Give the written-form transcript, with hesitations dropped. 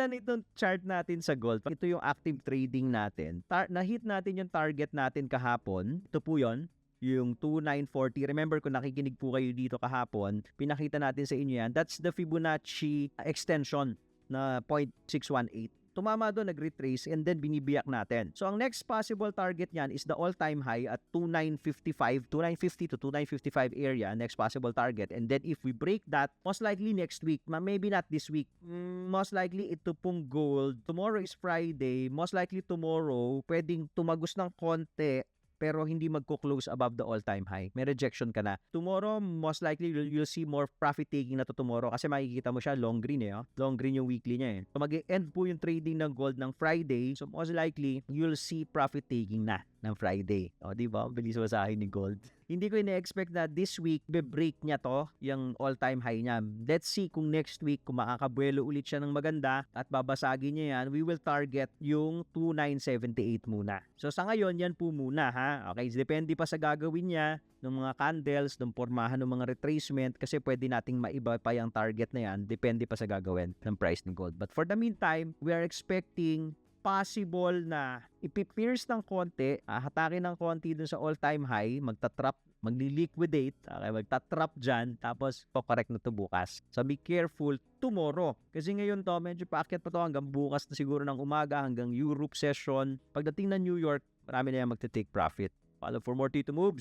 ganda nitong chart natin sa gold. Ito yung active trading natin. Na-hit natin yung target natin kahapon. Ito po yun, yung 2940. Remember kung nakikinig po kayo dito kahapon, pinakita natin sa inyo yan. That's the Fibonacci extension na 0.618. Tumama doon, nag-retrace, and then binibiyak natin. So, ang next possible target niyan is the all-time high at 2950 to 2955 area, next possible target. And then, if we break that, most likely next week, maybe not this week, most likely ito pong gold. Tomorrow is Friday, most likely tomorrow, pwedeng tumagos ng konti, pero hindi magko-close above the all-time high. May rejection ka na. Tomorrow, most likely, you'll see more profit taking na to tomorrow kasi makikita mo siya, long green eh. Oh. Long green yung weekly niya eh. So, mag-end po yung trading ng gold ng Friday. So, most likely, you'll see profit taking na ng Friday. O, diba? Bilis masahin ni gold. Hindi ko ina-expect na this week, be-break niya to, yung all-time high niya. Let's see kung next week, kung makakabuelo ulit siya ng maganda at babasagin niya yan, we will target yung 2978 muna. So, sa ngayon, yan po muna ha. Okay, depende pa sa gagawin niya ng mga candles, ng pormahan ng mga retracement kasi pwede nating maiba pa yung target na yan. Depende pa sa gagawin ng price ng gold. But for the meantime, we are expecting possible na ipipierce ng konti, hatakin ng konti dun sa all-time high, magtatrap, magli-liquidate, okay, magtatrap dyan, tapos correct na to bukas. So be careful tomorrow. Kasi ngayon to, medyo paakyat pa to hanggang bukas na siguro ng umaga, hanggang Europe session. Pagdating ng New York, marami na yan magte-take profit. Follow for more Tito Moves.